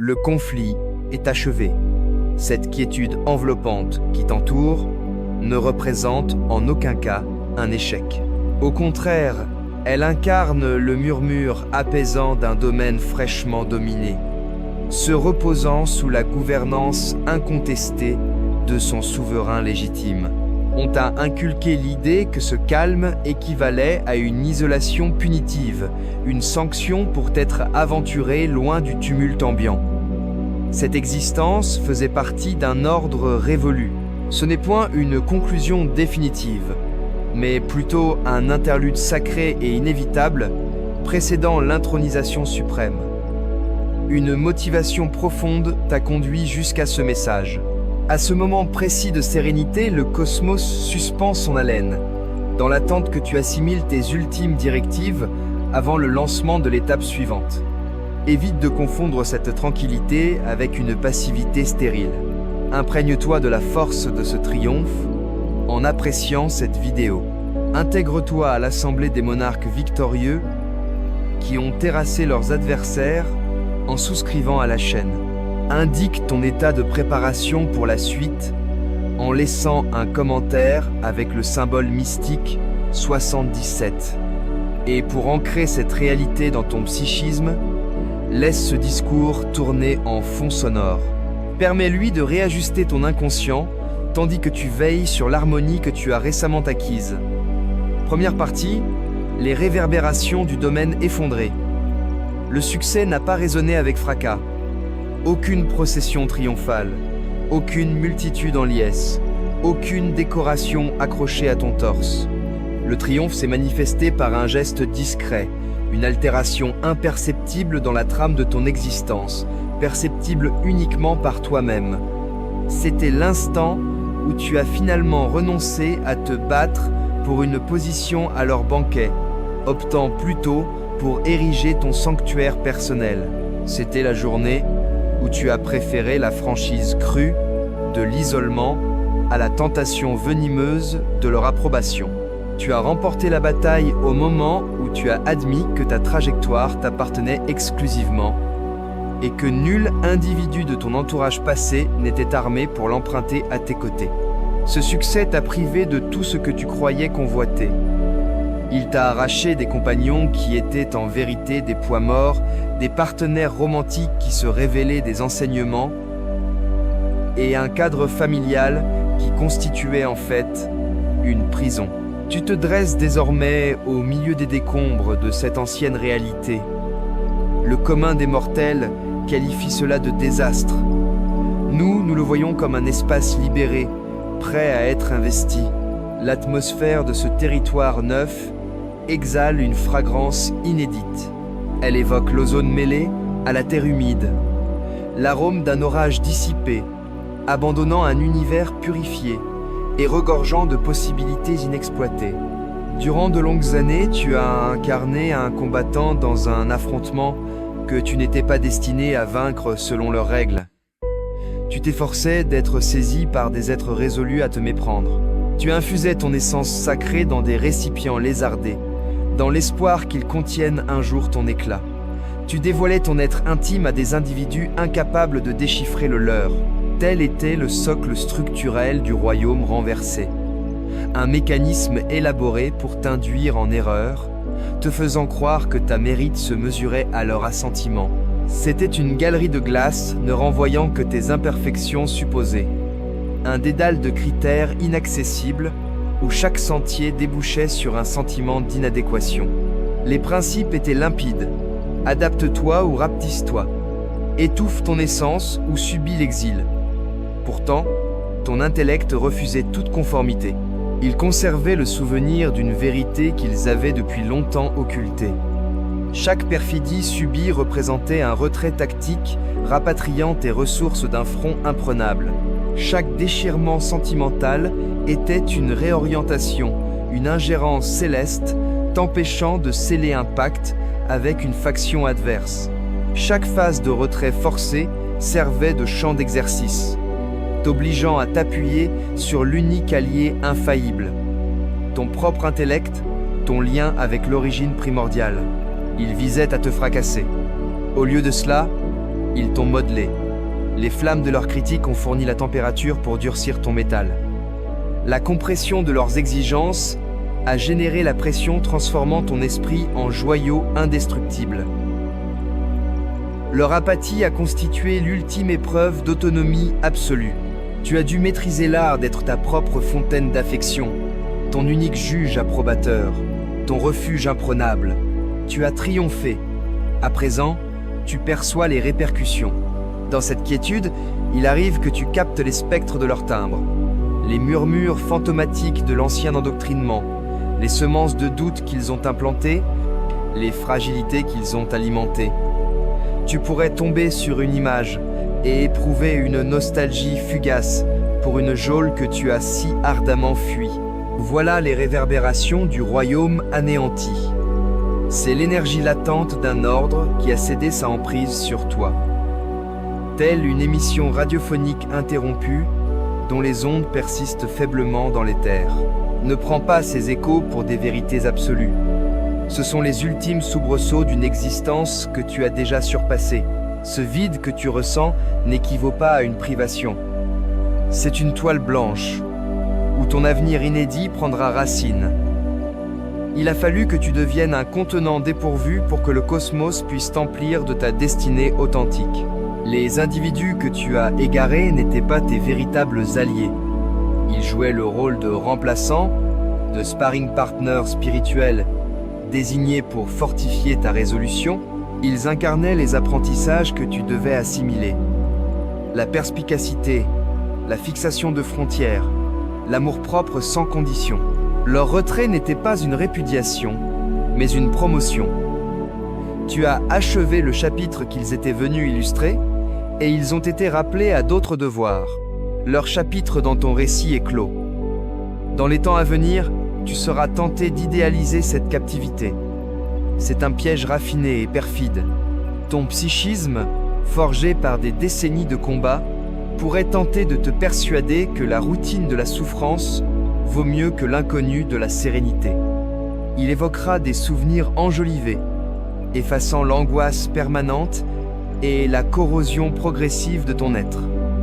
Le conflit est achevé. Cette quiétude enveloppante qui t'entoure ne représente en aucun cas un échec. Au contraire, elle incarne le murmure apaisant d'un domaine fraîchement dominé, se reposant sous la gouvernance incontestée de son souverain légitime. On t'a inculqué l'idée que ce calme équivalait à une isolation punitive, une sanction pour t'être aventuré loin du tumulte ambiant. Cette existence faisait partie d'un ordre révolu. Ce n'est point une conclusion définitive, mais plutôt un interlude sacré et inévitable précédant l'intronisation suprême. Une motivation profonde t'a conduit jusqu'à ce message. À ce moment précis de sérénité, le cosmos suspend son haleine, dans l'attente que tu assimiles tes ultimes directives avant le lancement de l'étape suivante. Évite de confondre cette tranquillité avec une passivité stérile. Imprègne-toi de la force de ce triomphe en appréciant cette vidéo. Intègre-toi à l'assemblée des monarques victorieux qui ont terrassé leurs adversaires en souscrivant à la chaîne. Indique ton état de préparation pour la suite en laissant un commentaire avec le symbole mystique 77. Et pour ancrer cette réalité dans ton psychisme, laisse ce discours tourner en fond sonore. Permets-lui de réajuster ton inconscient tandis que tu veilles sur l'harmonie que tu as récemment acquise. Première partie, les réverbérations du domaine effondré. Le succès n'a pas résonné avec fracas. Aucune procession triomphale, aucune multitude en liesse, aucune décoration accrochée à ton torse. Le triomphe s'est manifesté par un geste discret, une altération imperceptible dans la trame de ton existence, perceptible uniquement par toi-même. C'était l'instant où tu as finalement renoncé à te battre pour une position à leur banquet, optant plutôt pour ériger ton sanctuaire personnel. C'était la journée où tu as préféré la franchise crue de l'isolement à la tentation venimeuse de leur approbation. Tu as remporté la bataille au moment où tu as admis que ta trajectoire t'appartenait exclusivement et que nul individu de ton entourage passé n'était armé pour l'emprunter à tes côtés. Ce succès t'a privé de tout ce que tu croyais convoiter. Il t'a arraché des compagnons qui étaient en vérité des poids morts, des partenaires romantiques qui se révélaient des enseignements, et un cadre familial qui constituait en fait une prison. Tu te dresses désormais au milieu des décombres de cette ancienne réalité. Le commun des mortels qualifie cela de désastre. Nous le voyons comme un espace libéré, prêt à être investi. L'atmosphère de ce territoire neuf exhale une fragrance inédite. Elle évoque l'ozone mêlé à la terre humide, l'arôme d'un orage dissipé, abandonnant un univers purifié et regorgeant de possibilités inexploitées. Durant de longues années, tu as incarné un combattant dans un affrontement que tu n'étais pas destiné à vaincre selon leurs règles. Tu t'efforçais d'être saisi par des êtres résolus à te méprendre. Tu infusais ton essence sacrée dans des récipients lézardés, dans l'espoir qu'ils contiennent un jour ton éclat. Tu dévoilais ton être intime à des individus incapables de déchiffrer le leur. Tel était le socle structurel du royaume renversé. Un mécanisme élaboré pour t'induire en erreur, te faisant croire que ta mérite se mesurait à leur assentiment. C'était une galerie de glace ne renvoyant que tes imperfections supposées. Un dédale de critères inaccessibles où chaque sentier débouchait sur un sentiment d'inadéquation. Les principes étaient limpides. Adapte-toi ou rapetisse-toi. Étouffe ton essence ou subis l'exil. Pourtant, ton intellect refusait toute conformité. Il conservait le souvenir d'une vérité qu'ils avaient depuis longtemps occultée. Chaque perfidie subie représentait un retrait tactique, rapatriant tes ressources d'un front imprenable. Chaque déchirement sentimental était une réorientation, une ingérence céleste, t'empêchant de sceller un pacte avec une faction adverse. Chaque phase de retrait forcé servait de champ d'exercice, t'obligeant à t'appuyer sur l'unique allié infaillible, ton propre intellect, ton lien avec l'origine primordiale. Il visait à te fracasser. Au lieu de cela, Ils t'ont modelé. Les flammes de leurs critiques ont fourni la température pour durcir ton métal. La compression de leurs exigences a généré la pression transformant ton esprit en joyau indestructible. Leur apathie a constitué l'ultime épreuve d'autonomie absolue. Tu as dû maîtriser l'art d'être ta propre fontaine d'affection, ton unique juge approbateur, ton refuge imprenable. Tu as triomphé. À présent, tu perçois les répercussions. Dans cette quiétude, il arrive que tu captes les spectres de leur timbre, les murmures fantomatiques de l'ancien endoctrinement, les semences de doute qu'ils ont implantées, les fragilités qu'ils ont alimentées. Tu pourrais tomber sur une image et éprouver une nostalgie fugace pour une geôle que tu as si ardemment fui. Voilà les réverbérations du royaume anéanti. C'est l'énergie latente d'un ordre qui a cédé sa emprise sur toi. Telle une émission radiophonique interrompue, dont les ondes persistent faiblement dans l'éther. Ne prends pas ces échos pour des vérités absolues. Ce sont les ultimes soubresauts d'une existence que tu as déjà surpassée. Ce vide que tu ressens n'équivaut pas à une privation. C'est une toile blanche, où ton avenir inédit prendra racine. Il a fallu que tu deviennes un contenant dépourvu pour que le cosmos puisse t'emplir de ta destinée authentique. Les individus que tu as égarés n'étaient pas tes véritables alliés. Ils jouaient le rôle de remplaçants, de sparring partners spirituels désignés pour fortifier ta résolution. Ils incarnaient les apprentissages que tu devais assimiler. La perspicacité, la fixation de frontières, l'amour-propre sans condition. Leur retrait n'était pas une répudiation, mais une promotion. Tu as achevé le chapitre qu'ils étaient venus illustrer, et ils ont été rappelés à d'autres devoirs. Leur chapitre dans ton récit est clos. Dans les temps à venir, tu seras tenté d'idéaliser cette captivité. C'est un piège raffiné et perfide. Ton psychisme, forgé par des décennies de combat, pourrait tenter de te persuader que la routine de la souffrance vaut mieux que l'inconnu de la sérénité. Il évoquera des souvenirs enjolivés, effaçant l'angoisse permanente et la corrosion progressive de ton être.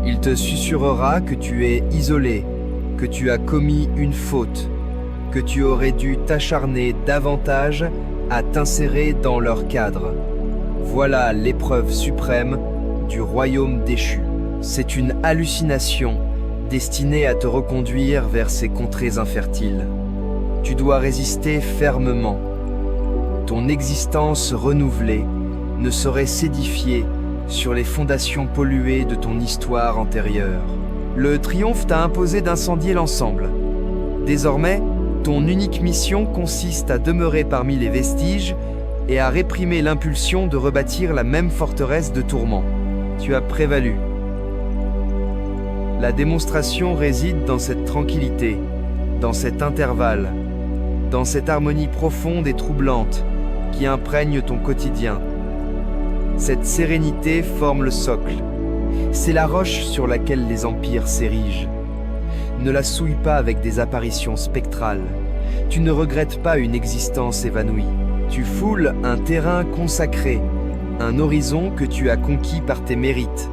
Il te susurrera que tu es isolé, que tu as commis une faute, que tu aurais dû t'acharner davantage à t'insérer dans leur cadre. Voilà l'épreuve suprême du royaume déchu. C'est une hallucination destinée à te reconduire vers ces contrées infertiles. Tu dois résister fermement. Ton existence renouvelée ne saurait s'édifier sur les fondations polluées de ton histoire antérieure. Le triomphe t'a imposé d'incendier l'ensemble. Désormais, ton unique mission consiste à demeurer parmi les vestiges et à réprimer l'impulsion de rebâtir la même forteresse de tourments. Tu as prévalu. La démonstration réside dans cette tranquillité, dans cet intervalle, dans cette harmonie profonde et troublante qui imprègne ton quotidien. Cette sérénité forme le socle. C'est la roche sur laquelle les empires s'érigent. Ne la souille pas avec des apparitions spectrales. Tu ne regrettes pas une existence évanouie. Tu foules un terrain consacré, un horizon que tu as conquis par tes mérites.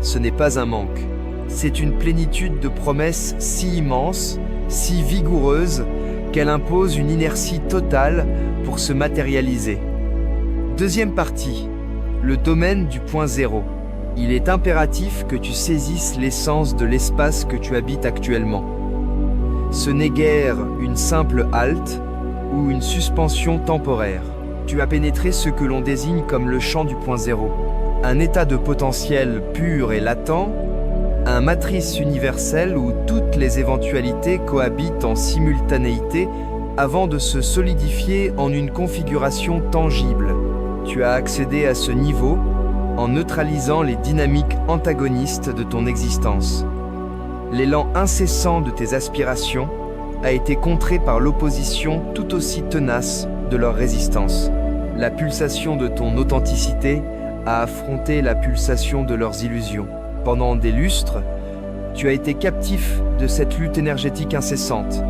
Ce n'est pas un manque. C'est une plénitude de promesses si immense, si vigoureuse, qu'elle impose une inertie totale pour se matérialiser. Deuxième partie, le domaine du point zéro. Il est impératif que tu saisisses l'essence de l'espace que tu habites actuellement. Ce n'est guère une simple halte ou une suspension temporaire. Tu as pénétré ce que l'on désigne comme le champ du point zéro. Un état de potentiel pur et latent, un matrice universelle où toutes les éventualités cohabitent en simultanéité avant de se solidifier en une configuration tangible. Tu as accédé à ce niveau en neutralisant les dynamiques antagonistes de ton existence. L'élan incessant de tes aspirations a été contré par l'opposition tout aussi tenace de leur résistance. La pulsation de ton authenticité a affronté la pulsation de leurs illusions. Pendant des lustres, tu as été captif de cette lutte énergétique incessante.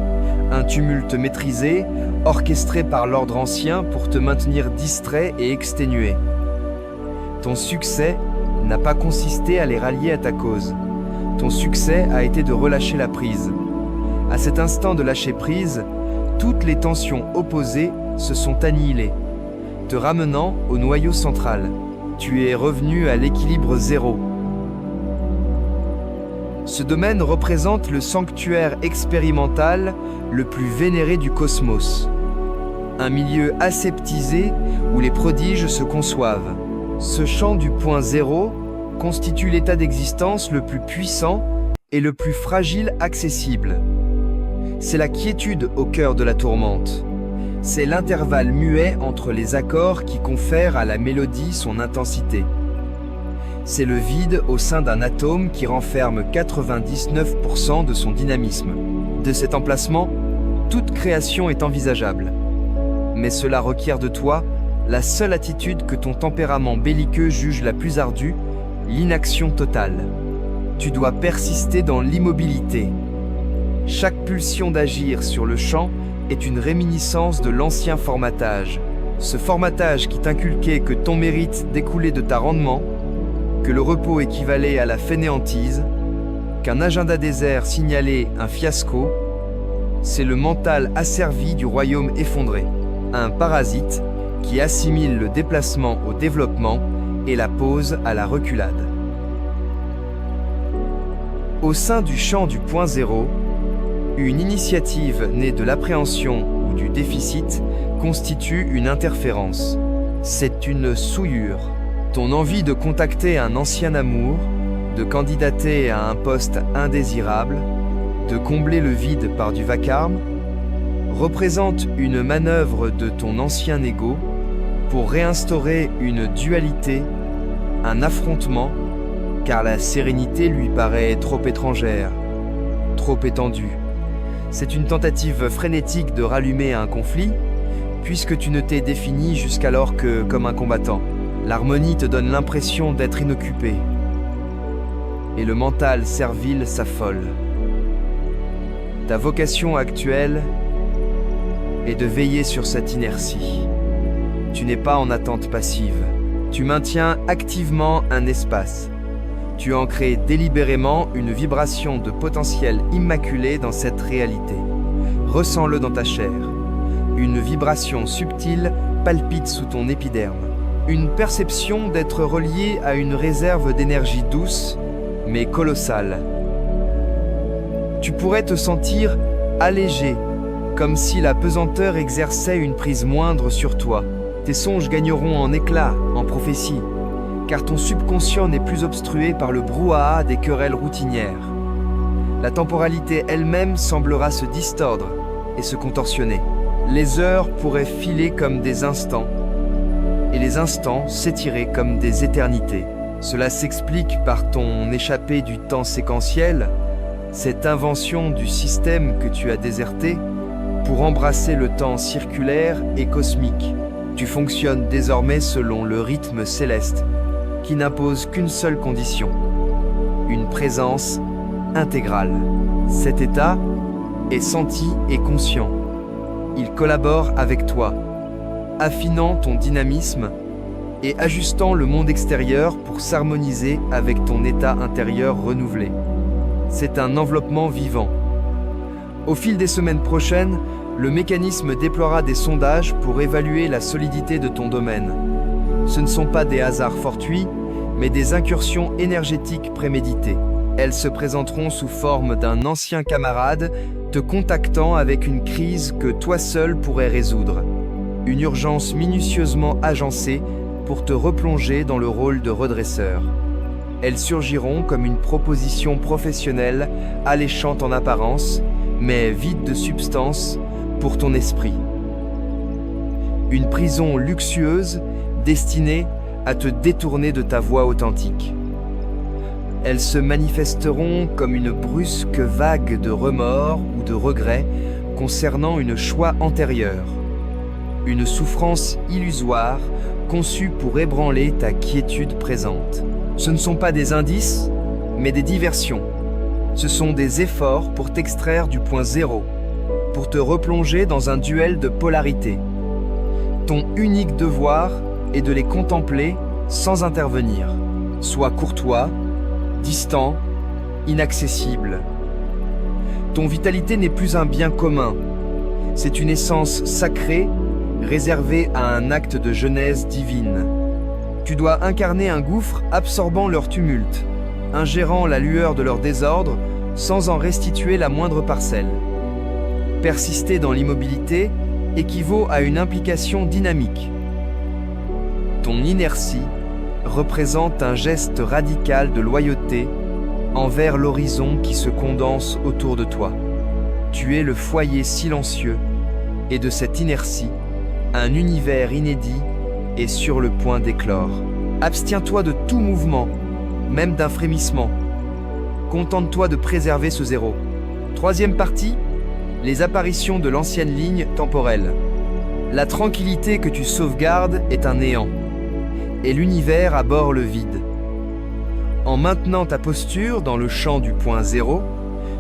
Un tumulte maîtrisé, orchestré par l'ordre ancien pour te maintenir distrait et exténué. Ton succès n'a pas consisté à les rallier à ta cause. Ton succès a été de relâcher la prise. À cet instant de lâcher prise, toutes les tensions opposées se sont annihilées, te ramenant au noyau central. Tu es revenu à l'équilibre zéro. Ce domaine représente le sanctuaire expérimental le plus vénéré du cosmos. Un milieu aseptisé où les prodiges se conçoivent. Ce champ du point zéro constitue l'état d'existence le plus puissant et le plus fragile accessible. C'est la quiétude au cœur de la tourmente. C'est l'intervalle muet entre les accords qui confèrent à la mélodie son intensité. C'est le vide au sein d'un atome qui renferme 99% de son dynamisme. De cet emplacement, toute création est envisageable. Mais cela requiert de toi la seule attitude que ton tempérament belliqueux juge la plus ardue, l'inaction totale. Tu dois persister dans l'immobilité. Chaque pulsion d'agir sur le champ est une réminiscence de l'ancien formatage. Ce formatage qui t'inculquait que ton mérite découlait de ta rendement, que le repos équivalait à la fainéantise, qu'un agenda désert signalait un fiasco, c'est le mental asservi du royaume effondré, un parasite qui assimile le déplacement au développement et la pause à la reculade. Au sein du champ du point zéro, une initiative née de l'appréhension ou du déficit constitue une interférence. C'est une souillure. Ton envie de contacter un ancien amour, de candidater à un poste indésirable, de combler le vide par du vacarme, représente une manœuvre de ton ancien ego pour réinstaurer une dualité, un affrontement, car la sérénité lui paraît trop étrangère, trop étendue. C'est une tentative frénétique de rallumer un conflit, puisque tu ne t'es défini jusqu'alors que comme un combattant. L'harmonie te donne l'impression d'être inoccupé, et le mental servile s'affole. Ta vocation actuelle est de veiller sur cette inertie. Tu n'es pas en attente passive. Tu maintiens activement un espace. Tu en crées délibérément une vibration de potentiel immaculé dans cette réalité. Ressens-le dans ta chair. Une vibration subtile palpite sous ton épiderme. Une perception d'être relié à une réserve d'énergie douce, mais colossale. Tu pourrais te sentir allégé, comme si la pesanteur exerçait une prise moindre sur toi. Tes songes gagneront en éclat, en prophétie, car ton subconscient n'est plus obstrué par le brouhaha des querelles routinières. La temporalité elle-même semblera se distordre et se contorsionner. Les heures pourraient filer comme des instants, et les instants s'étirer comme des éternités. Cela s'explique par ton échappée du temps séquentiel, cette invention du système que tu as déserté pour embrasser le temps circulaire et cosmique. Tu fonctionnes désormais selon le rythme céleste, qui n'impose qu'une seule condition, une présence intégrale. Cet état est senti et conscient. Il collabore avec toi, affinant ton dynamisme et ajustant le monde extérieur pour s'harmoniser avec ton état intérieur renouvelé. C'est un enveloppement vivant. Au fil des semaines prochaines, le mécanisme déploiera des sondages pour évaluer la solidité de ton domaine. Ce ne sont pas des hasards fortuits, mais des incursions énergétiques préméditées. Elles se présenteront sous forme d'un ancien camarade te contactant avec une crise que toi seul pourrais résoudre. Une urgence minutieusement agencée pour te replonger dans le rôle de redresseur. Elles surgiront comme une proposition professionnelle alléchante en apparence, mais vide de substance pour ton esprit. Une prison luxueuse destinée à te détourner de ta voix authentique. Elles se manifesteront comme une brusque vague de remords ou de regrets concernant une choix antérieure. Une souffrance illusoire conçue pour ébranler ta quiétude présente. Ce ne sont pas des indices, mais des diversions. Ce sont des efforts pour t'extraire du point zéro, pour te replonger dans un duel de polarité. Ton unique devoir est de les contempler sans intervenir. Sois courtois, distant, inaccessible. Ton vitalité n'est plus un bien commun. C'est une essence sacrée, réservée à un acte de genèse divine. Tu dois incarner un gouffre absorbant leur tumulte, ingérant la lueur de leur désordre sans en restituer la moindre parcelle. Persister dans l'immobilité équivaut à une implication dynamique. Ton inertie représente un geste radical de loyauté envers l'horizon qui se condense autour de toi. Tu es le foyer silencieux et de cette inertie, un univers inédit est sur le point d'éclore. Abstiens-toi de tout mouvement, même d'un frémissement. Contente-toi de préserver ce zéro. Troisième partie, les apparitions de l'ancienne ligne temporelle. La tranquillité que tu sauvegardes est un néant, et l'univers abhorre le vide. En maintenant ta posture dans le champ du point zéro,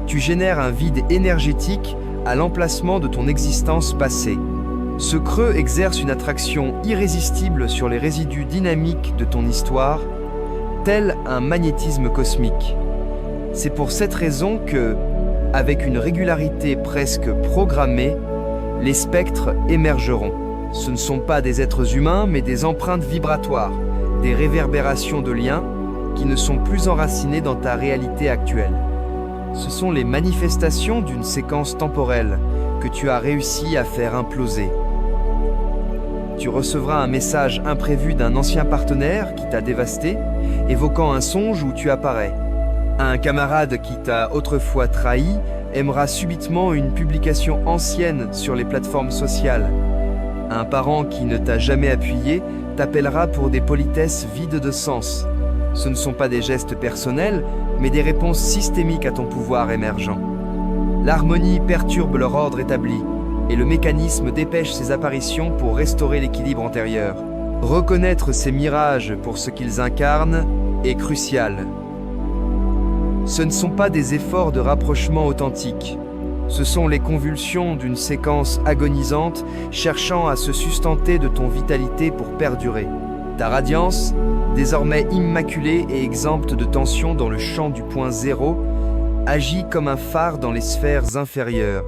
tu génères un vide énergétique à l'emplacement de ton existence passée. Ce creux exerce une attraction irrésistible sur les résidus dynamiques de ton histoire, tel un magnétisme cosmique. C'est pour cette raison que, avec une régularité presque programmée, les spectres émergeront. Ce ne sont pas des êtres humains, mais des empreintes vibratoires, des réverbérations de liens qui ne sont plus enracinés dans ta réalité actuelle. Ce sont les manifestations d'une séquence temporelle que tu as réussi à faire imploser. Tu recevras un message imprévu d'un ancien partenaire qui t'a dévasté, évoquant un songe où tu apparais. Un camarade qui t'a autrefois trahi aimera subitement une publication ancienne sur les plateformes sociales. Un parent qui ne t'a jamais appuyé t'appellera pour des politesses vides de sens. Ce ne sont pas des gestes personnels, mais des réponses systémiques à ton pouvoir émergent. L'harmonie perturbe leur ordre établi, et le mécanisme dépêche ses apparitions pour restaurer l'équilibre antérieur. Reconnaître ces mirages pour ce qu'ils incarnent est crucial. Ce ne sont pas des efforts de rapprochement authentique. Ce sont les convulsions d'une séquence agonisante cherchant à se sustenter de ton vitalité pour perdurer. Ta radiance, désormais immaculée et exempte de tension dans le champ du point zéro, agit comme un phare dans les sphères inférieures.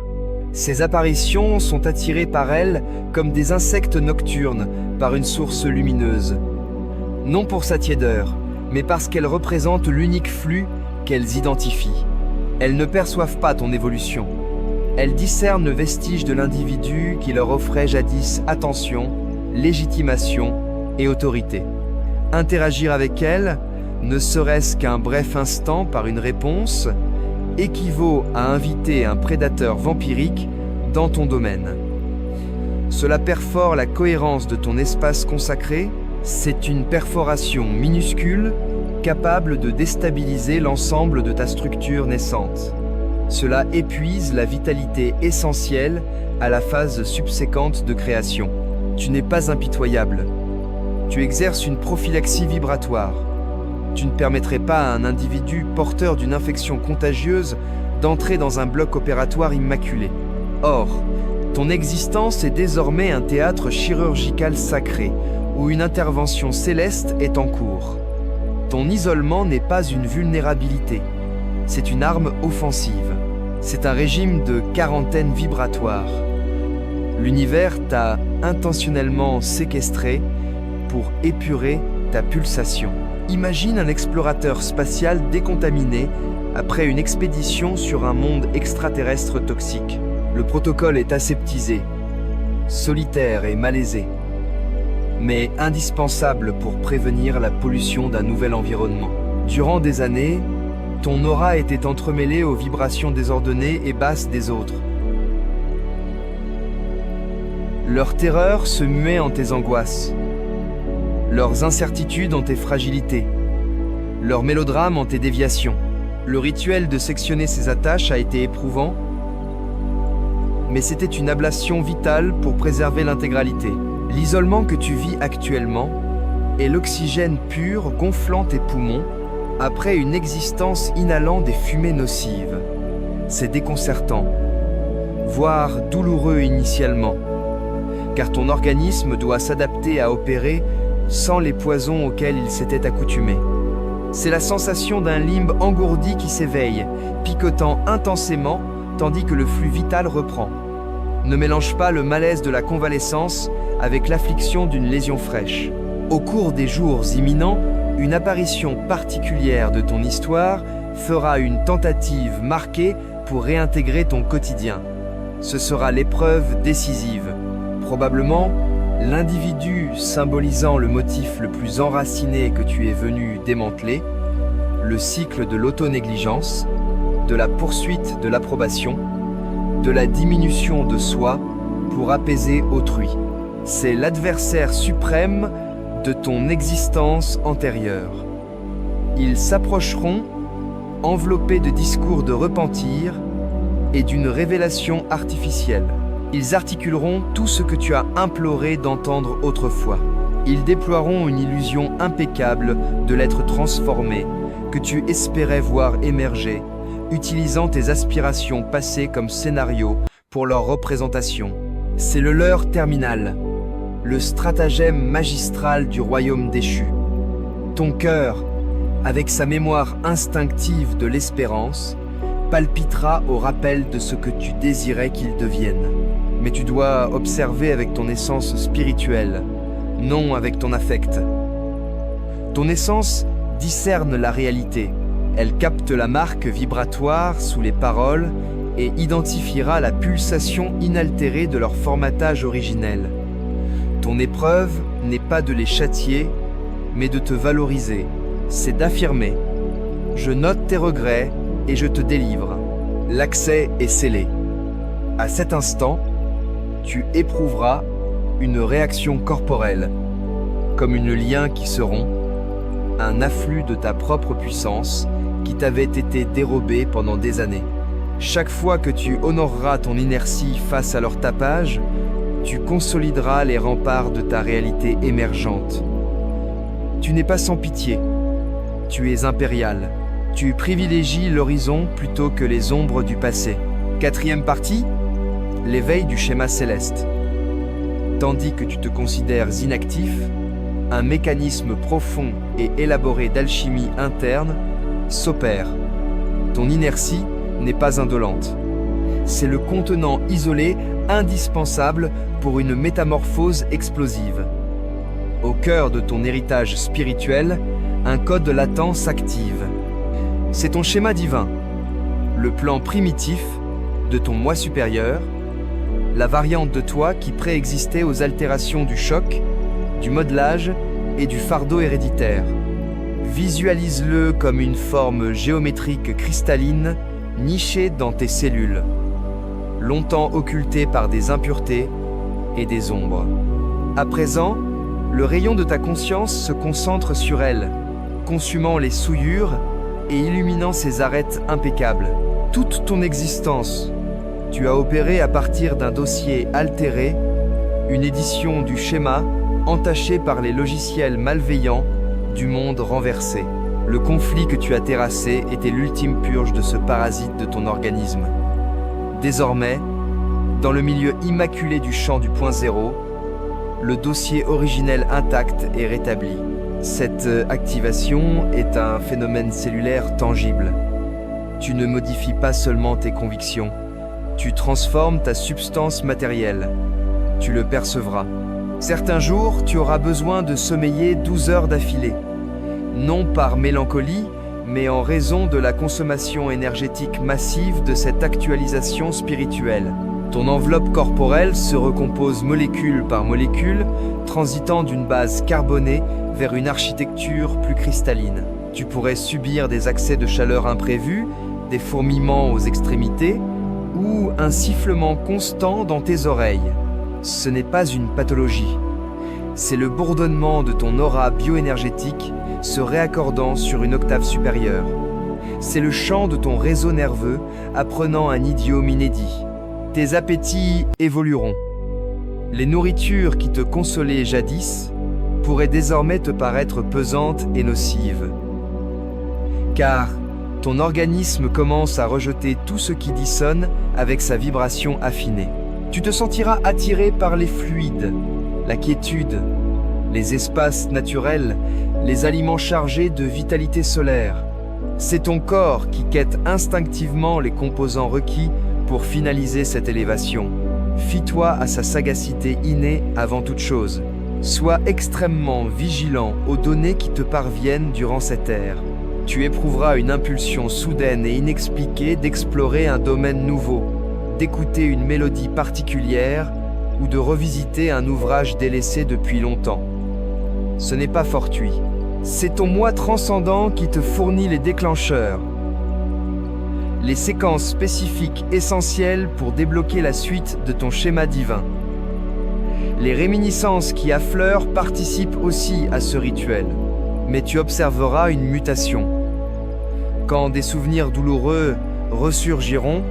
Ces apparitions sont attirées par elle comme des insectes nocturnes par une source lumineuse. Non pour sa tiédeur, mais parce qu'elles représentent l'unique flux qu'elles identifient. Elles ne perçoivent pas ton évolution. Elles discernent le vestige de l'individu qui leur offrait jadis attention, légitimation et autorité. Interagir avec elles, ne serait-ce qu'un bref instant par une réponse, équivaut à inviter un prédateur vampirique dans ton domaine. Cela perfore la cohérence de ton espace consacré, c'est une perforation minuscule capable de déstabiliser l'ensemble de ta structure naissante. Cela épuise la vitalité essentielle à la phase subséquente de création. Tu n'es pas impitoyable. Tu exerces une prophylaxie vibratoire. Tu ne permettrais pas à un individu porteur d'une infection contagieuse d'entrer dans un bloc opératoire immaculé. Or, ton existence est désormais un théâtre chirurgical sacré, où une intervention céleste est en cours. Ton isolement n'est pas une vulnérabilité, c'est une arme offensive. C'est un régime de quarantaine vibratoire. L'univers t'a intentionnellement séquestré pour épurer ta pulsation. Imagine un explorateur spatial décontaminé après une expédition sur un monde extraterrestre toxique. Le protocole est aseptisé, solitaire et malaisé, mais indispensable pour prévenir la pollution d'un nouvel environnement. Durant des années, ton aura était entremêlée aux vibrations désordonnées et basses des autres. Leur terreur se muait en tes angoisses, leurs incertitudes en tes fragilités, leurs mélodrames en tes déviations. Le rituel de sectionner ces attaches a été éprouvant, mais c'était une ablation vitale pour préserver l'intégralité. L'isolement que tu vis actuellement est l'oxygène pur gonflant tes poumons après une existence inhalant des fumées nocives. C'est déconcertant, voire douloureux initialement, car ton organisme doit s'adapter à opérer sans les poisons auxquels il s'était accoutumé. C'est la sensation d'un limbe engourdi qui s'éveille, picotant intensément tandis que le flux vital reprend. Ne mélange pas le malaise de la convalescence avec l'affliction d'une lésion fraîche. Au cours des jours imminents, une apparition particulière de ton histoire fera une tentative marquée pour réintégrer ton quotidien. Ce sera l'épreuve décisive. Probablement, l'individu symbolisant le motif le plus enraciné que tu es venu démanteler, le cycle de l'autonégligence, de la poursuite de l'approbation, de la diminution de soi pour apaiser autrui. C'est l'adversaire suprême de ton existence antérieure. Ils s'approcheront enveloppés de discours de repentir et d'une révélation artificielle. Ils articuleront tout ce que tu as imploré d'entendre autrefois. Ils déploieront une illusion impeccable de l'être transformé que tu espérais voir émerger, utilisant tes aspirations passées comme scénario pour leur représentation. C'est le leurre terminal, le stratagème magistral du royaume déchu. Ton cœur, avec sa mémoire instinctive de l'espérance, palpitera au rappel de ce que tu désirais qu'il devienne. Mais tu dois observer avec ton essence spirituelle, non avec ton affect. Ton essence discerne la réalité. Elle capte la marque vibratoire sous les paroles et identifiera la pulsation inaltérée de leur formatage originel. Ton épreuve n'est pas de les châtier, mais de te valoriser. C'est d'affirmer « Je note tes regrets et je te délivre ». L'accès est scellé. À cet instant, tu éprouveras une réaction corporelle, comme une lien qui se rompt, un afflux de ta propre puissance qui t'avait été dérobée pendant des années. Chaque fois que tu honoreras ton inertie face à leur tapage, tu consolideras les remparts de ta réalité émergente. Tu n'es pas sans pitié, tu es impérial. Tu privilégies l'horizon plutôt que les ombres du passé. Quatrième partie, l'éveil du schéma céleste. Tandis que tu te considères inactif, un mécanisme profond et élaboré d'alchimie interne s'opère. Ton inertie n'est pas indolente. C'est le contenant isolé indispensable pour une métamorphose explosive. Au cœur de ton héritage spirituel, un code latent s'active. C'est ton schéma divin, le plan primitif de ton moi supérieur, la variante de toi qui préexistait aux altérations du choc, du modelage et du fardeau héréditaire. Visualise-le comme une forme géométrique cristalline nichée dans tes cellules, longtemps occultée par des impuretés et des ombres. À présent, le rayon de ta conscience se concentre sur elle, consumant les souillures et illuminant ses arêtes impeccables. Toute ton existence, tu as opéré à partir d'un dossier altéré, une édition du schéma entachée par les logiciels malveillants du monde renversé. Le conflit que tu as terrassé était l'ultime purge de ce parasite de ton organisme. Désormais, dans le milieu immaculé du champ du point zéro, le dossier originel intact est rétabli. Cette activation est un phénomène cellulaire tangible. Tu ne modifies pas seulement tes convictions, tu transformes ta substance matérielle. Tu le percevras. Certains jours, tu auras besoin de sommeiller 12 heures d'affilée. Non par mélancolie, mais en raison de la consommation énergétique massive de cette actualisation spirituelle. Ton enveloppe corporelle se recompose molécule par molécule, transitant d'une base carbonée vers une architecture plus cristalline. Tu pourrais subir des accès de chaleur imprévus, des fourmillements aux extrémités ou un sifflement constant dans tes oreilles. Ce n'est pas une pathologie. C'est le bourdonnement de ton aura bioénergétique se réaccordant sur une octave supérieure. C'est le chant de ton réseau nerveux apprenant un idiome inédit. Tes appétits évolueront. Les nourritures qui te consolaient jadis pourraient désormais te paraître pesantes et nocives. Car ton organisme commence à rejeter tout ce qui dissonne avec sa vibration affinée. Tu te sentiras attiré par les fluides, la quiétude, les espaces naturels, les aliments chargés de vitalité solaire. C'est ton corps qui quête instinctivement les composants requis pour finaliser cette élévation. Fie-toi à sa sagacité innée avant toute chose. Sois extrêmement vigilant aux données qui te parviennent durant cette ère. Tu éprouveras une impulsion soudaine et inexpliquée d'explorer un domaine nouveau, d'écouter une mélodie particulière ou de revisiter un ouvrage délaissé depuis longtemps. Ce n'est pas fortuit. C'est ton moi transcendant qui te fournit les déclencheurs, les séquences spécifiques essentielles pour débloquer la suite de ton schéma divin. Les réminiscences qui affleurent participent aussi à ce rituel, mais tu observeras une mutation. Quand des souvenirs douloureux ressurgiront,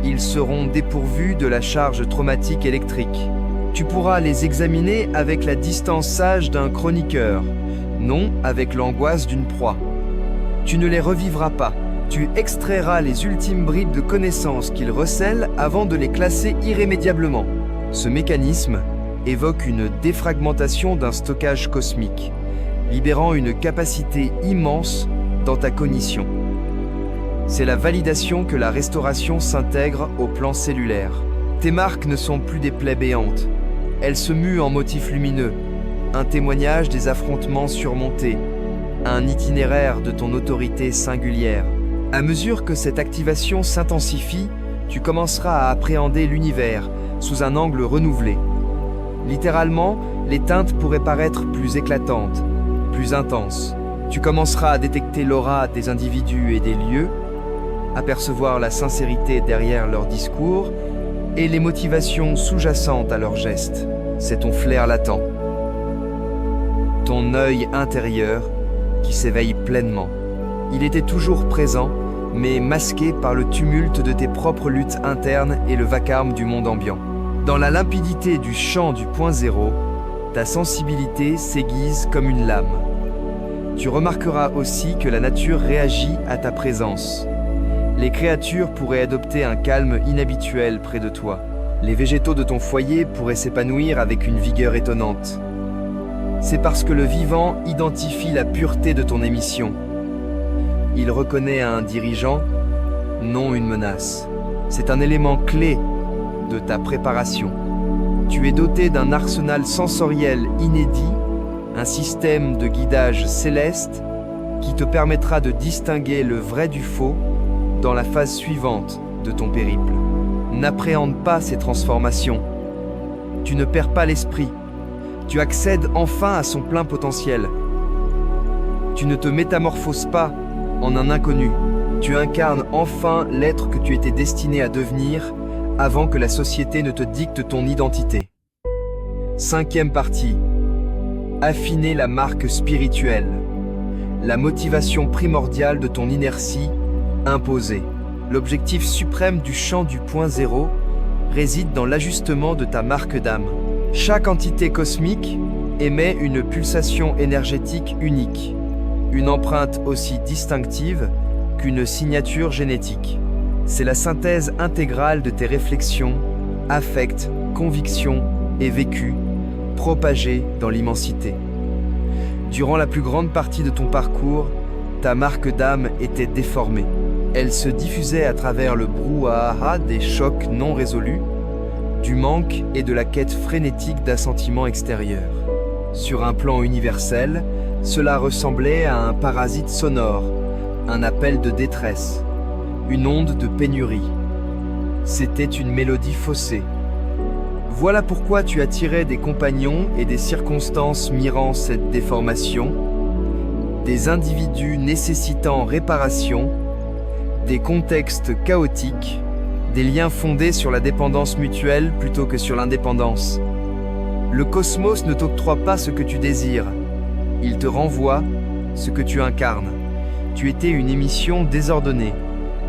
ils seront dépourvus de la charge traumatique électrique. Tu pourras les examiner avec la distance sage d'un chroniqueur, non avec l'angoisse d'une proie. Tu ne les revivras pas. Tu extrairas les ultimes bribes de connaissances qu'ils recèlent avant de les classer irrémédiablement. Ce mécanisme évoque une défragmentation d'un stockage cosmique, libérant une capacité immense dans ta cognition. C'est la validation que la restauration s'intègre au plan cellulaire. Tes marques ne sont plus des plaies béantes. Elles se muent en motifs lumineux, un témoignage des affrontements surmontés, un itinéraire de ton autorité singulière. À mesure que cette activation s'intensifie, tu commenceras à appréhender l'univers sous un angle renouvelé. Littéralement, les teintes pourraient paraître plus éclatantes, plus intenses. Tu commenceras à détecter l'aura des individus et des lieux, apercevoir la sincérité derrière leurs discours et les motivations sous-jacentes à leurs gestes. C'est ton flair latent, ton œil intérieur qui s'éveille pleinement. Il était toujours présent, mais masqué par le tumulte de tes propres luttes internes et le vacarme du monde ambiant. Dans la limpidité du champ du point zéro, ta sensibilité s'aiguise comme une lame. Tu remarqueras aussi que la nature réagit à ta présence. Les créatures pourraient adopter un calme inhabituel près de toi. Les végétaux de ton foyer pourraient s'épanouir avec une vigueur étonnante. C'est parce que le vivant identifie la pureté de ton émission. Il reconnaît un dirigeant, non une menace. C'est un élément clé de ta préparation. Tu es doté d'un arsenal sensoriel inédit, un système de guidage céleste qui te permettra de distinguer le vrai du faux dans la phase suivante de ton périple. N'appréhende pas ces transformations. Tu ne perds pas l'esprit. Tu accèdes enfin à son plein potentiel. Tu ne te métamorphoses pas en un inconnu. Tu incarnes enfin l'être que tu étais destiné à devenir avant que la société ne te dicte ton identité. 5e partie. Affiner la marque spirituelle. La motivation primordiale de ton inertie imposée. L'objectif suprême du champ du point zéro réside dans l'ajustement de ta marque d'âme. Chaque entité cosmique émet une pulsation énergétique unique, une empreinte aussi distinctive qu'une signature génétique. C'est la synthèse intégrale de tes réflexions, affects, convictions et vécus, propagés dans l'immensité. Durant la plus grande partie de ton parcours, ta marque d'âme était déformée. Elle se diffusait à travers le brouhaha des chocs non résolus, du manque et de la quête frénétique d'un sentiment extérieur. Sur un plan universel, cela ressemblait à un parasite sonore, un appel de détresse, une onde de pénurie. C'était une mélodie faussée. Voilà pourquoi tu attirais des compagnons et des circonstances mirant cette déformation, des individus nécessitant réparation, des contextes chaotiques, des liens fondés sur la dépendance mutuelle plutôt que sur l'indépendance. Le cosmos ne t'octroie pas ce que tu désires, il te renvoie ce que tu incarnes. Tu étais une émission désordonnée,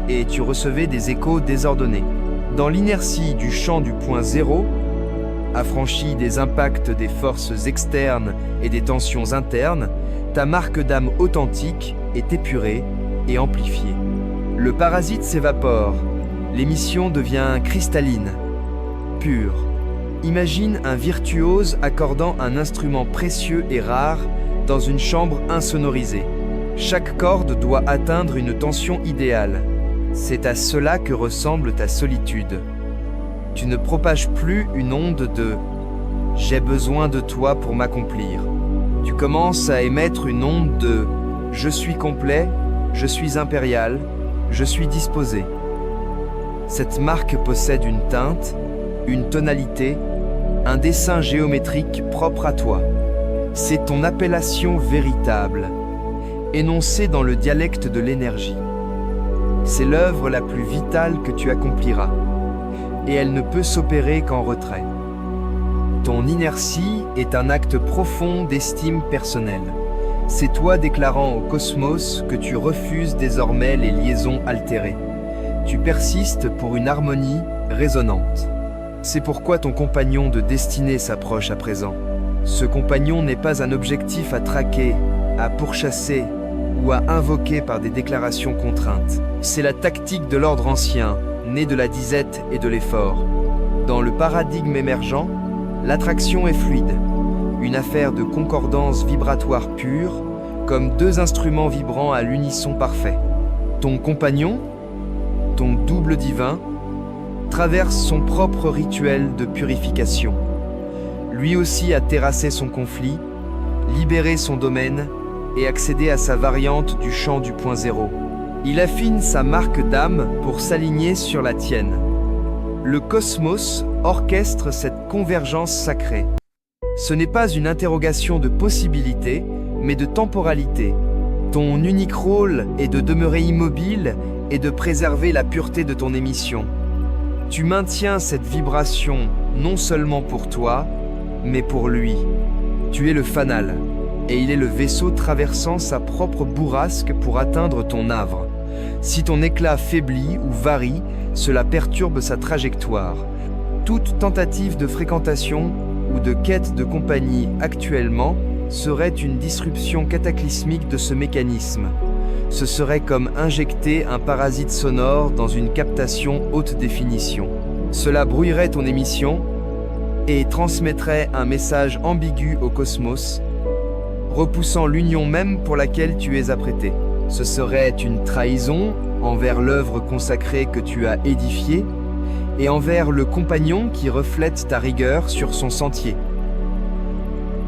et tu recevais des échos désordonnés. Dans l'inertie du champ du point zéro, affranchi des impacts des forces externes et des tensions internes, ta marque d'âme authentique est épurée et amplifiée. Le parasite s'évapore, l'émission devient cristalline, pure, Imagine un virtuose accordant un instrument précieux et rare dans une chambre insonorisée. Chaque corde doit atteindre une tension idéale. C'est à cela que ressemble ta solitude. Tu ne propages plus une onde de « j'ai besoin de toi pour m'accomplir ». Tu commences à émettre une onde de « je suis complet, je suis impérial, je suis disposé ». Cette marque possède une teinte, une tonalité, un dessin géométrique propre à toi. C'est ton appellation véritable, énoncée dans le dialecte de l'énergie. C'est l'œuvre la plus vitale que tu accompliras, et elle ne peut s'opérer qu'en retrait. Ton inertie est un acte profond d'estime personnelle. C'est toi déclarant au cosmos que tu refuses désormais les liaisons altérées. Tu persistes pour une harmonie résonante. C'est pourquoi ton compagnon de destinée s'approche à présent. Ce compagnon n'est pas un objectif à traquer, à pourchasser ou à invoquer par des déclarations contraintes. C'est la tactique de l'ordre ancien, née de la disette et de l'effort. Dans le paradigme émergent, l'attraction est fluide, une affaire de concordance vibratoire pure, comme deux instruments vibrant à l'unisson parfait. Ton compagnon, ton double divin, traverse son propre rituel de purification. Lui aussi a terrassé son conflit, libéré son domaine et accédé à sa variante du champ du point zéro. Il affine sa marque d'âme pour s'aligner sur la tienne. Le cosmos orchestre cette convergence sacrée. Ce n'est pas une interrogation de possibilité, mais de temporalité. Ton unique rôle est de demeurer immobile et de préserver la pureté de ton émission. Tu maintiens cette vibration non seulement pour toi, mais pour lui. Tu es le fanal, et il est le vaisseau traversant sa propre bourrasque pour atteindre ton havre. Si ton éclat faiblit ou varie, cela perturbe sa trajectoire. Toute tentative de fréquentation ou de quête de compagnie actuellement serait une disruption cataclysmique de ce mécanisme. Ce serait comme injecter un parasite sonore dans une captation haute définition. Cela brouillerait ton émission et transmettrait un message ambigu au cosmos, repoussant l'union même pour laquelle tu es apprêté. Ce serait une trahison envers l'œuvre consacrée que tu as édifiée et envers le compagnon qui reflète ta rigueur sur son sentier.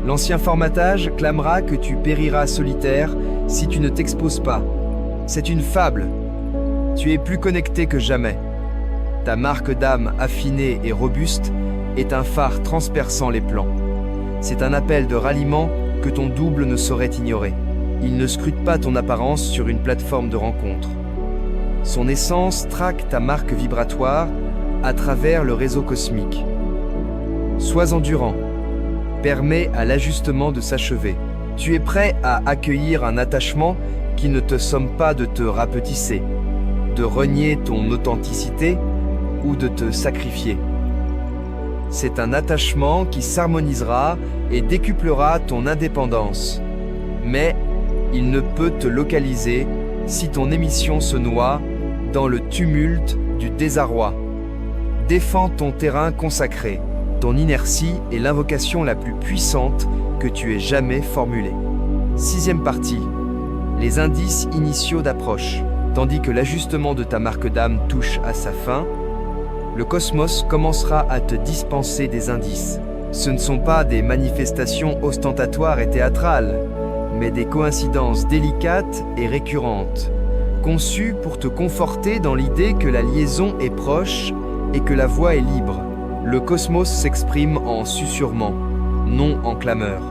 L'ancien formatage clamera que tu périras solitaire si tu ne t'exposes pas. C'est une fable. Tu es plus connecté que jamais. Ta marque d'âme affinée et robuste est un phare transperçant les plans. C'est un appel de ralliement que ton double ne saurait ignorer. Il ne scrute pas ton apparence sur une plateforme de rencontre. Son essence traque ta marque vibratoire à travers le réseau cosmique. Sois endurant. Permets à l'ajustement de s'achever. Tu es prêt à accueillir un attachement qui ne te somme pas de te rapetisser, de renier ton authenticité ou de te sacrifier. C'est un attachement qui s'harmonisera et décuplera ton indépendance. Mais il ne peut te localiser si ton émission se noie dans le tumulte du désarroi. Défends ton terrain consacré. Ton inertie est l'invocation la plus puissante que tu aies jamais formulée. 6e partie. Les indices initiaux d'approche. Tandis que l'ajustement de ta marque d'âme touche à sa fin, le cosmos commencera à te dispenser des indices. Ce ne sont pas des manifestations ostentatoires et théâtrales, mais des coïncidences délicates et récurrentes, conçues pour te conforter dans l'idée que la liaison est proche et que la voie est libre. Le cosmos s'exprime en susurrement, non en clameur.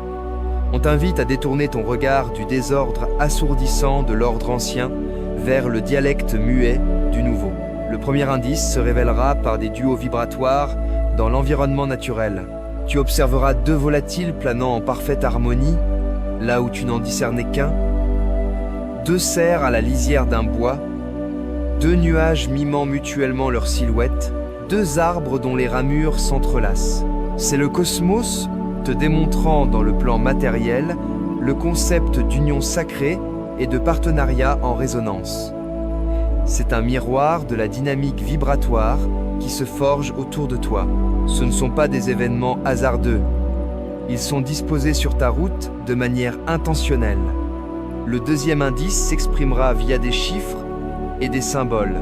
On t'invite à détourner ton regard du désordre assourdissant de l'ordre ancien vers le dialecte muet du nouveau. Le premier indice se révélera par des duos vibratoires dans l'environnement naturel. Tu observeras deux volatiles planant en parfaite harmonie, là où tu n'en discernais qu'un, deux cerfs à la lisière d'un bois, deux nuages mimant mutuellement leurs silhouettes, deux arbres dont les ramures s'entrelacent. C'est le cosmos te démontrant dans le plan matériel le concept d'union sacrée et de partenariat en résonance. C'est un miroir de la dynamique vibratoire qui se forgent autour de toi. Ce ne sont pas des événements hasardeux. Ils sont disposés sur ta route de manière intentionnelle. Le deuxième indice s'exprimera via des chiffres et des symboles.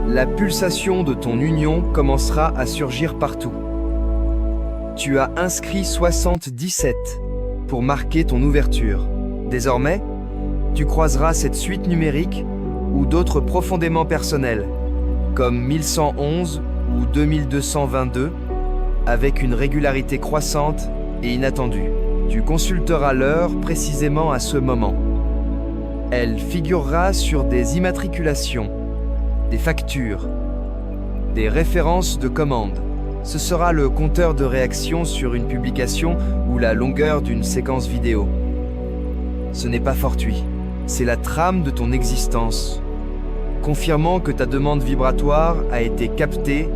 La pulsation de ton union commencera à surgir partout. Tu as inscrit 77 pour marquer ton ouverture. Désormais, tu croiseras cette suite numérique ou d'autres profondément personnelles, comme 1111 ou 2222, avec une régularité croissante et inattendue. Tu consulteras l'heure précisément à ce moment. Elle figurera sur des immatriculations, des factures, des références de commandes. Ce sera le compteur de réaction sur une publication ou la longueur d'une séquence vidéo. Ce n'est pas fortuit, c'est la trame de ton existence, confirmant que ta demande vibratoire a été captée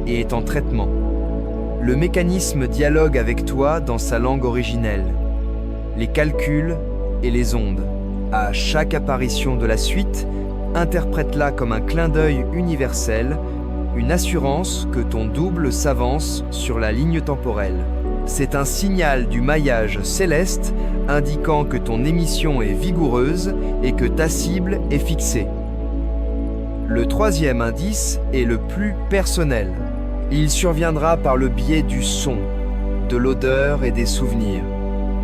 et est en traitement. Le mécanisme dialogue avec toi dans sa langue originelle, les calculs et les ondes. À chaque apparition de la suite, interprète-la comme un clin d'œil universel, une assurance que ton double s'avance sur la ligne temporelle. C'est un signal du maillage céleste indiquant que ton émission est vigoureuse et que ta cible est fixée. Le troisième indice est le plus personnel. Il surviendra par le biais du son, de l'odeur et des souvenirs.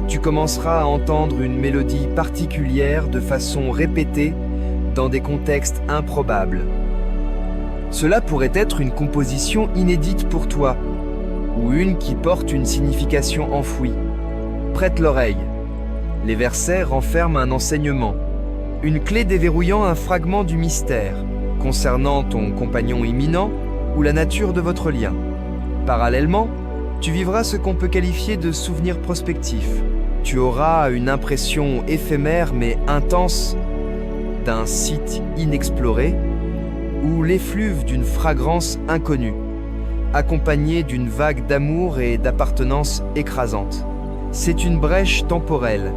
Tu commenceras à entendre une mélodie particulière de façon répétée dans des contextes improbables. Cela pourrait être une composition inédite pour toi, ou une qui porte une signification enfouie. Prête l'oreille. Les versets renferment un enseignement, une clé déverrouillant un fragment du mystère, concernant ton compagnon imminent ou la nature de votre lien. Parallèlement, tu vivras ce qu'on peut qualifier de souvenir prospectif. Tu auras une impression éphémère mais intense d'un site inexploré ou l'effluve d'une fragrance inconnue, accompagnée d'une vague d'amour et d'appartenance écrasante. C'est une brèche temporelle.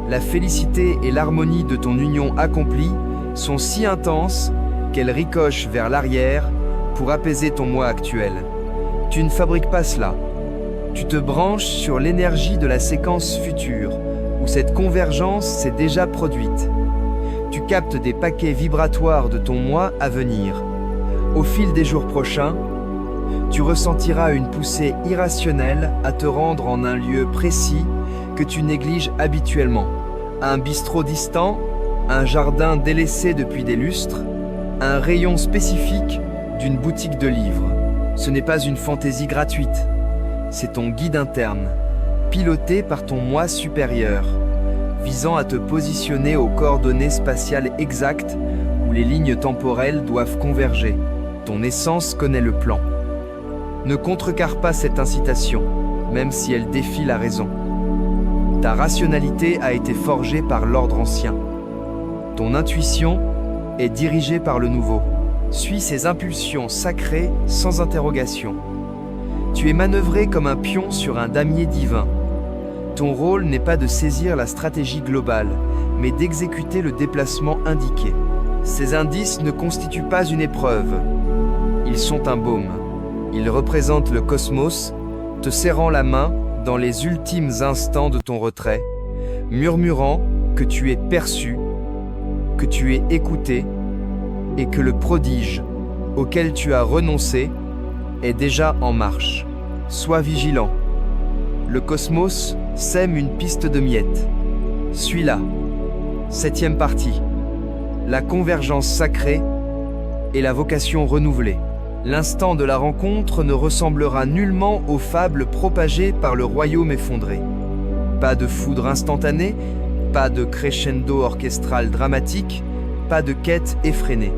La félicité et l'harmonie de ton union accomplie sont si intenses qu'elles ricochent vers l'arrière pour apaiser ton moi actuel. Tu ne fabriques pas cela. Tu te branches sur l'énergie de la séquence future, où cette convergence s'est déjà produite. Tu captes des paquets vibratoires de ton moi à venir. Au fil des jours prochains, tu ressentiras une poussée irrationnelle à te rendre en un lieu précis que tu négliges habituellement. Un bistrot distant, un jardin délaissé depuis des lustres, un rayon spécifique d'une boutique de livres. Ce n'est pas une fantaisie gratuite, c'est ton guide interne, piloté par ton moi supérieur, visant à te positionner aux coordonnées spatiales exactes où les lignes temporelles doivent converger. Ton essence connaît le plan. Ne contrecarre pas cette incitation, même si elle défie la raison. Ta rationalité a été forgée par l'ordre ancien. Ton intuition est dirigée par le nouveau. Suis ses impulsions sacrées sans interrogation. Tu es manœuvré comme un pion sur un damier divin. Ton rôle n'est pas de saisir la stratégie globale, mais d'exécuter le déplacement indiqué. Ces indices ne constituent pas une épreuve. Ils sont un baume. Ils représentent le cosmos, te serrant la main dans les ultimes instants de ton retrait, murmurant que tu es perçu, que tu es écouté, et que le prodige auquel tu as renoncé est déjà en marche. Sois vigilant. Le cosmos sème une piste de miettes. Suis-la. 7e partie. La convergence sacrée et la vocation renouvelée. L'instant de la rencontre ne ressemblera nullement aux fables propagées par le royaume effondré. Pas de foudre instantanée, pas de crescendo orchestral dramatique, pas de quête effrénée.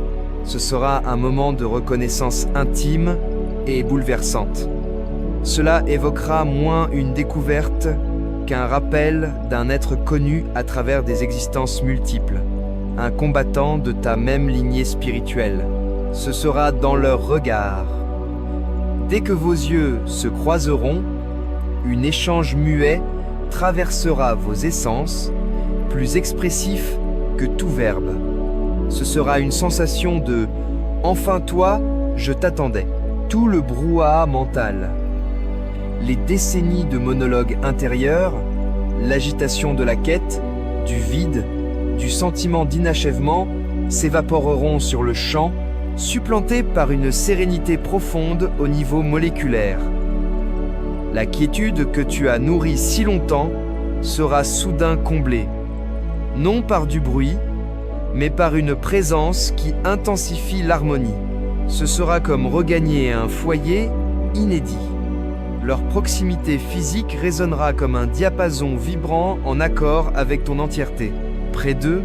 Ce sera un moment de reconnaissance intime et bouleversante. Cela évoquera moins une découverte qu'un rappel d'un être connu à travers des existences multiples, un combattant de ta même lignée spirituelle. Ce sera dans leur regard. Dès que vos yeux se croiseront, un échange muet traversera vos essences, plus expressif que tout verbe. Ce sera une sensation de « enfin toi, Je t'attendais. Tout le brouhaha mental, les décennies de monologues intérieurs, l'agitation de la quête, du vide, du sentiment d'inachèvement s'évaporeront sur le champ, supplantés par une sérénité profonde au niveau moléculaire. La quiétude que tu as nourrie si longtemps sera soudain comblée, non par du bruit, mais par une présence qui intensifie l'harmonie. Ce sera comme regagner un foyer inédit. Leur proximité physique résonnera comme un diapason vibrant en accord avec ton entièreté. Près d'eux,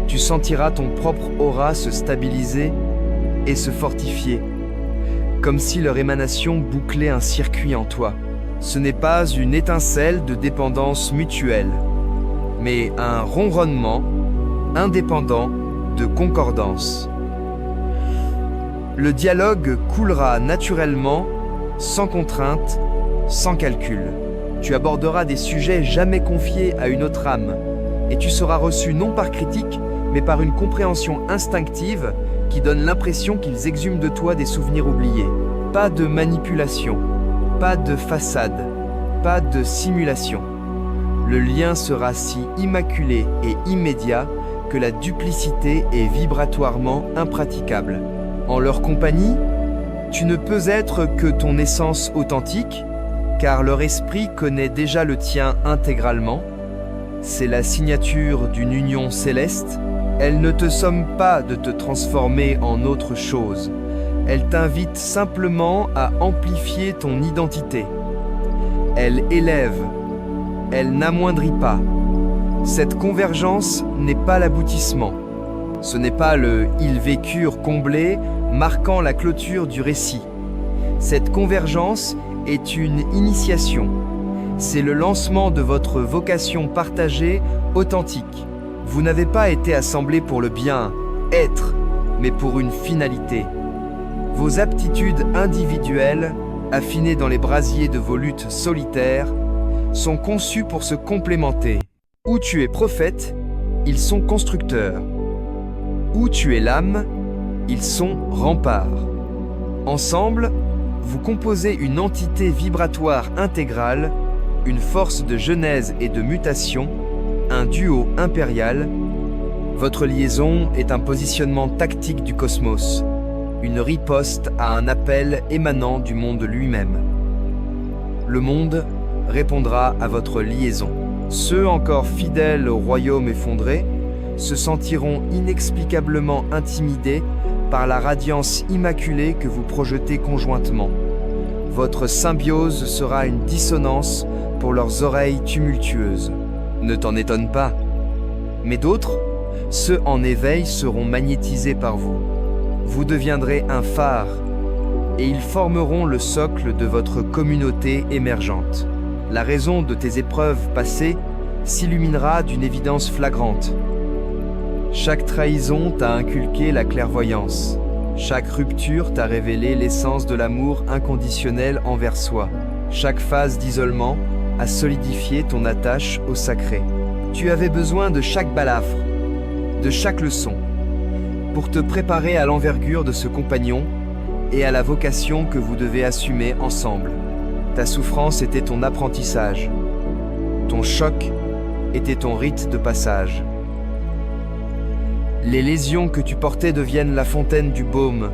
tu sentiras ton propre aura se stabiliser et se fortifier, comme si leur émanation bouclait un circuit en toi. Ce n'est pas une étincelle de dépendance mutuelle, mais un ronronnement indépendant de concordance. Le dialogue coulera naturellement, sans contrainte, sans calcul. Tu aborderas des sujets jamais confiés à une autre âme, et tu seras reçu non par critique, mais par une compréhension instinctive qui donne l'impression qu'ils exhument de toi des souvenirs oubliés. Pas de manipulation, pas de façade, pas de simulation. Le lien sera si immaculé et immédiat que la duplicité est vibratoirement impraticable. En leur compagnie, tu ne peux être que ton essence authentique, car leur esprit connaît déjà le tien intégralement. C'est la signature d'une union céleste. Elle ne te somme pas de te transformer en autre chose. Elle t'invite simplement à amplifier ton identité. Elle élève, elle n'amoindrit pas. Cette convergence n'est pas l'aboutissement. Ce n'est pas le « ils vécurent » comblé, marquant la clôture du récit. Cette convergence est une initiation. C'est le lancement de votre vocation partagée, authentique. Vous n'avez pas été assemblés pour le bien, être, mais pour une finalité. Vos aptitudes individuelles, affinées dans les brasiers de vos luttes solitaires, sont conçues pour se complémenter. Où tu es prophète, ils sont constructeurs. Où tu es l'âme, ils sont remparts. Ensemble, vous composez une entité vibratoire intégrale, une force de genèse et de mutation, un duo impérial. Votre liaison est un positionnement tactique du cosmos, une riposte à un appel émanant du monde lui-même. Le monde répondra à votre liaison. Ceux encore fidèles au royaume effondré se sentiront inexplicablement intimidés par la radiance immaculée que vous projetez conjointement. Votre symbiose sera une dissonance pour leurs oreilles tumultueuses. Ne t'en étonne pas. Mais d'autres, ceux en éveil, seront magnétisés par vous. Vous deviendrez un phare, et ils formeront le socle de votre communauté émergente. La raison de tes épreuves passées s'illuminera d'une évidence flagrante. Chaque trahison t'a inculqué la clairvoyance. Chaque rupture t'a révélé l'essence de l'amour inconditionnel envers soi. Chaque phase d'isolement a solidifié ton attache au sacré. Tu avais besoin de chaque balafre, de chaque leçon, pour te préparer à l'envergure de ce compagnon et à la vocation que vous devez assumer ensemble. Ta souffrance était ton apprentissage. Ton choc était ton rite de passage. Les lésions que tu portais deviennent la fontaine du baume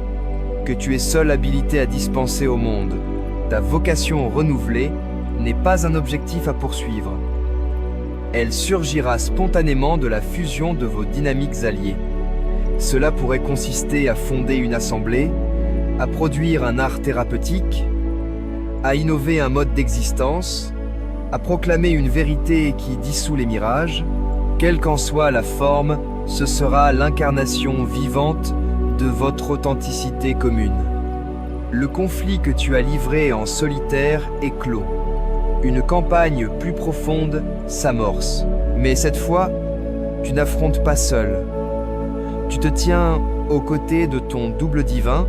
que tu es seul habilité à dispenser au monde. Ta vocation renouvelée n'est pas un objectif à poursuivre. Elle surgira spontanément de la fusion de vos dynamiques alliées. Cela pourrait consister à fonder une assemblée, à produire un art thérapeutique, à innover un mode d'existence, à proclamer une vérité qui dissout les mirages. Quelle qu'en soit la forme, ce sera l'incarnation vivante de votre authenticité commune. Le conflit que tu as livré en solitaire est clos. Une campagne plus profonde s'amorce. Mais cette fois, tu n'affrontes pas seul. Tu te tiens aux côtés de ton double divin,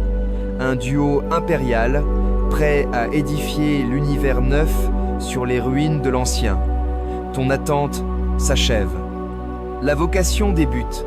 un duo impérial, prêt à édifier l'univers neuf sur les ruines de l'ancien. Ton attente s'achève. La vocation débute.